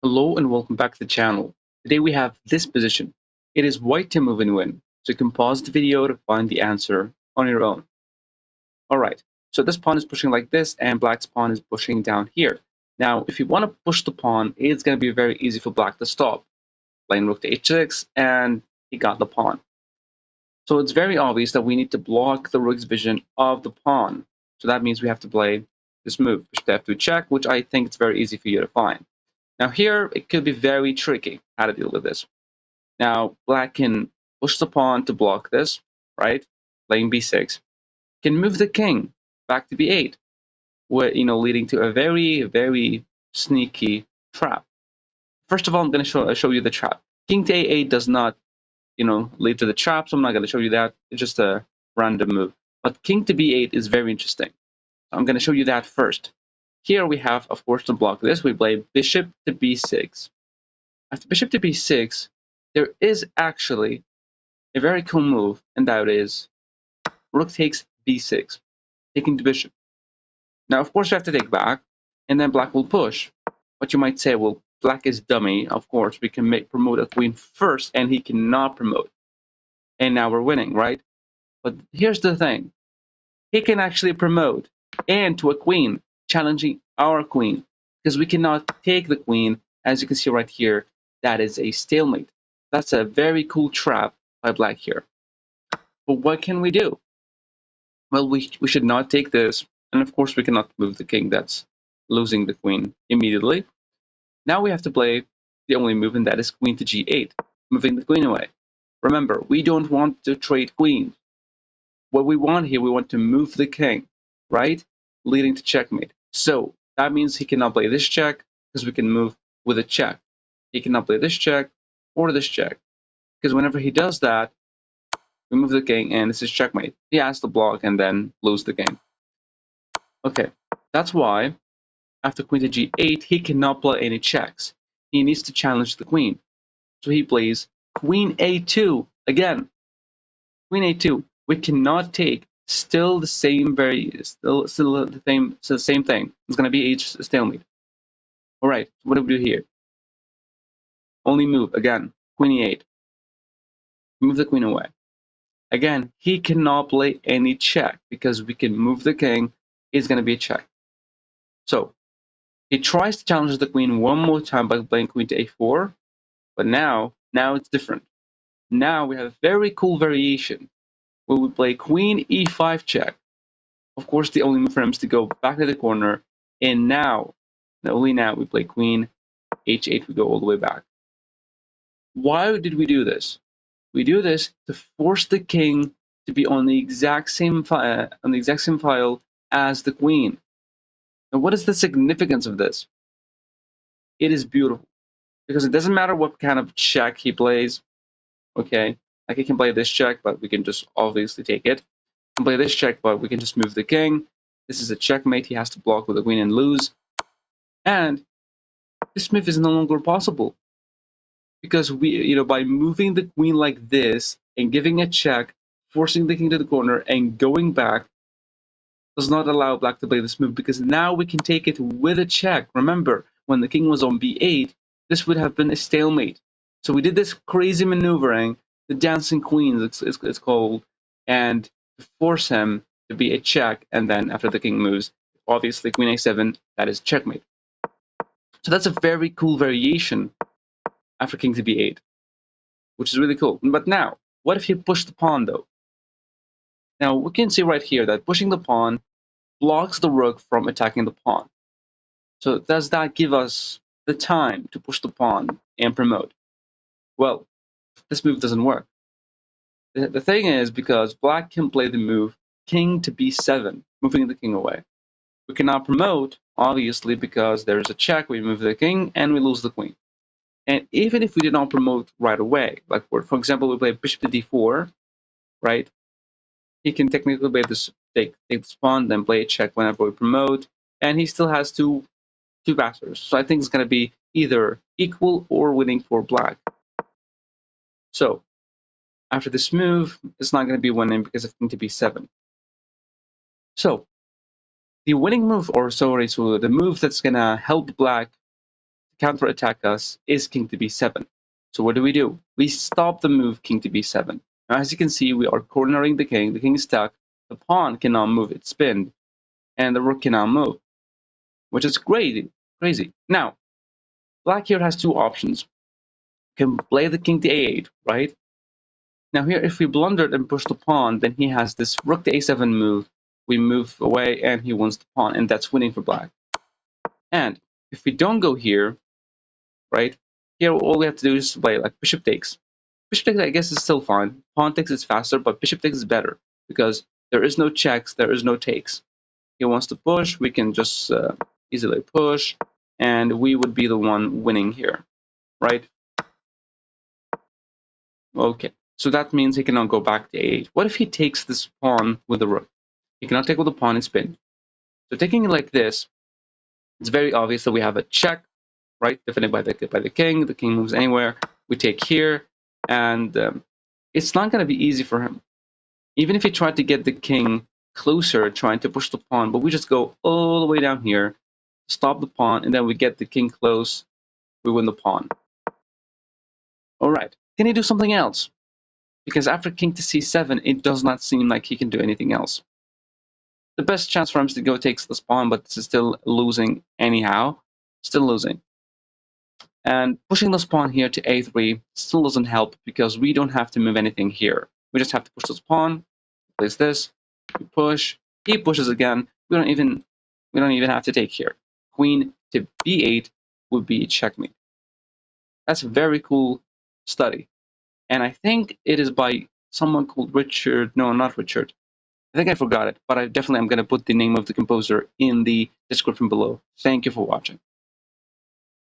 Hello and welcome back to the channel. Today we have this position. It is white to move and win, so you can pause the video to find the answer on your own. Alright, so this pawn is pushing like this and black's pawn is pushing down here. Now, if you want to push the pawn, it's going to be very easy for black to stop. Playing rook to h6 and he got the pawn. So it's very obvious that we need to block the rook's vision of the pawn. So that means we have to play this move, bishop to f2 check, which I think it's very easy for you to find. Now here, it could be very tricky how to deal with this. Now, black can push the pawn to block this, right? Playing b6. Can move the king back to b8, leading to a very, very sneaky trap. First of all, I'm going to show you the trap. King to a8 does not, lead to the trap, so I'm not going to show you that. It's just a random move. But king to b8 is very interesting. I'm going to show you that first. Here we have, of course, to block this, we play bishop to b6. After bishop to b6, there is actually a very cool move, and that is rook takes b6, taking the bishop. Now, of course, you have to take back, and then black will push. But you might say, well, black is dummy. Of course, we can promote a queen first, and he cannot promote. And now we're winning, right? But here's the thing. He can actually promote and to a queen, challenging our queen, because we cannot take the queen. As you can see right here, that is a stalemate. That's a very cool trap by black here. But what can we do? Well, we should not take this, and of course we cannot move the king. That's losing the queen immediately. Now we have to play the only move, and that is queen to g8, moving the queen away. Remember, we don't want to trade queens. What we want here, we want to move the king, right? Leading to checkmate. So that means he cannot play this check because we can move with a check. He cannot play this check or this check because whenever he does that, we move the king and this is checkmate. He has to block and then lose the game. Okay, that's why after queen to g8, he cannot play any checks. He needs to challenge the queen. So he plays queen a2 again. Queen a2. We cannot take. Still the same still the same thing. It's gonna be a stalemate. All right, what do we do here? Only move again. Queen e8. Move the queen away. Again, he cannot play any check because we can move the king. It's gonna be a check. So he tries to challenge the queen one more time by playing queen to a4, but now it's different. Now we have a very cool variation where we play queen e5 check. Of course, the only move for him is to go back to the corner, and now, only now, we play queen h8. We go all the way back. Why did we do this? We do this to force the king to be on the exact same file as the queen. And what is the significance of this? It is beautiful because it doesn't matter what kind of check he plays. Okay, like he can play this check, but we can just obviously take it. He can play this check, but we can just move the king. This is a checkmate. He has to block with the queen and lose. And this move is no longer possible because by moving the queen like this and giving a check, forcing the king to the corner and going back does not allow black to play this move because now we can take it with a check. Remember, when the king was on b8, this would have been a stalemate. So we did this crazy maneuvering, the dancing queens it's called, and to force him to be a check, and then after the king moves, obviously queen a7, that is checkmate. So that's a very cool variation after king to b8, which is really cool. But now, what if you push the pawn though? Now we can see right here that pushing the pawn blocks the rook from attacking the pawn. So does that give us the time to push the pawn and promote? Well, this move doesn't work. The thing is, because black can play the move king to b7, moving the king away. We cannot promote, obviously, because there's a check, we move the king, and we lose the queen. And even if we did not promote right away, like for example, we play bishop to d4, right? He can technically play this, take this pawn, then play a check whenever we promote, and he still has two passers. So I think it's going to be either equal or winning for black. So after this move, it's not going to be winning because of king to b7. So the winning move, or sorry, so the move that's going to help black counterattack us is king to b7. So what do? We stop the move king to b7. Now, as you can see, we are cornering the king. The king is stuck. The pawn cannot move. It's pinned. And the rook cannot move, which is crazy. Now, black here has two options. You can play the king to a8, right? Now here, if we blundered and push the pawn, then he has this rook to a7 move. We move away, and he wins the pawn, and that's winning for black. And if we don't go here, right, here all we have to do is play like bishop takes. Bishop takes, I guess, is still fine. Pawn takes is faster, but bishop takes is better because there is no checks, there is no takes. He wants to push, we can just easily push, and we would be the one winning here, right? Okay, so that means he cannot go back to a8. What if he takes this pawn with the rook? He cannot take with the pawn and spin. So taking it like this, it's very obvious that we have a check, right? Defended by the king. The king moves anywhere. We take here, and it's not going to be easy for him. Even if he tried to get the king closer, trying to push the pawn, but we just go all the way down here, stop the pawn, and then we get the king close. We win the pawn. All right. Can he do something else? Because after king to c7, it does not seem like he can do anything else. The best chance for him is to go takes this pawn, but this is still losing anyhow. Still losing. And pushing this pawn here to a3 still doesn't help because we don't have to move anything here. We just have to push this pawn, place this, we push, he pushes again. We don't even have to take here. Queen to b8 would be checkmate. That's a very cool study. And I think it is by someone called Richard. No, not Richard. I think I forgot it, but I definitely am going to put the name of the composer in the description below. Thank you for watching.